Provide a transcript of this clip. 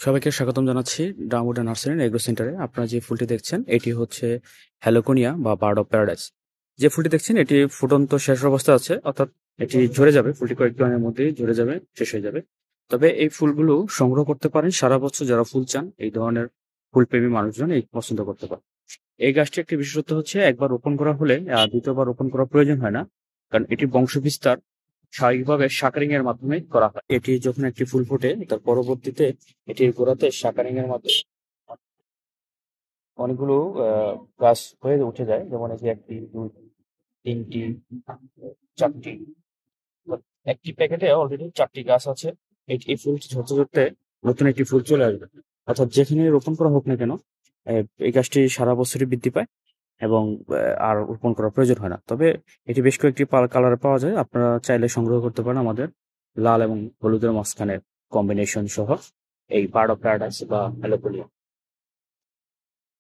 সবাইকে স্বাগতম জানাচ্ছি ডামুডা নার্সারি এগ্রো সেন্টারে। আপনারা যে ফুলটি দেখছেন এটি হচ্ছে হ্যালোকোনিয়া বা বার্ড অফ প্যারাডাইস। যে ফুলটি দেখছেন এটি ফুটন্ত শেষ অবস্থায় আছে, অর্থাৎ এটি ঝরে যাবে, ফুলটি কয়েকটি দিনের মধ্যেই ঝরে যাবে, শেষ হয়ে যাবে। তবে এই ফুলগুলো সংগ্রহ করতে পারেন সারা বছর, যারা ফুল চান, এই ধরনের ফুলপ্রেমী মানুষজন এই পছন্দ করতে পারেন। এই গাছটি একটি বিশেষত্ব হচ্ছে একবার রোপণ করা হলে দ্বিতীয়বার রোপণ করার প্রয়োজন হয় না, কারণ এটি বংশবিস্তার স্বাভাবিকভাবে শাকারিং এর মাধ্যমে করা হয়। এটি যখন একটি ফুল ফোটে তার পরবর্তীতে এটির গোড়াতে শাকারিং এর মাধ্যমে অনেকগুলো গাছ হয়ে উঠে যায়, যেমন এই যে একটি, দুই, তিনটি, চারটি। একটি প্যাকেটে অলরেডি 4টি গাছ আছে। এই ফুলটি ঝরতে ঝরতে নতুন একটি ফুল চলে আসবে। অর্থাৎ যেখানে রোপণ করা হোক না কেন, এই গাছটি সারা বছরই বৃদ্ধি পায় এবং আর রোপণ করার প্রয়োজন হয় না। তবে এটি বেশ কয়েকটি কালারে পাওয়া যায়, আপনারা চাইলে সংগ্রহ করতে পারেন আমাদের লাল এবং হলুদের মাঝখানে কম্বিনেশন সহ এই বার্ড অফ প্যারাডাইস বা হ্যালোপোলিয়া।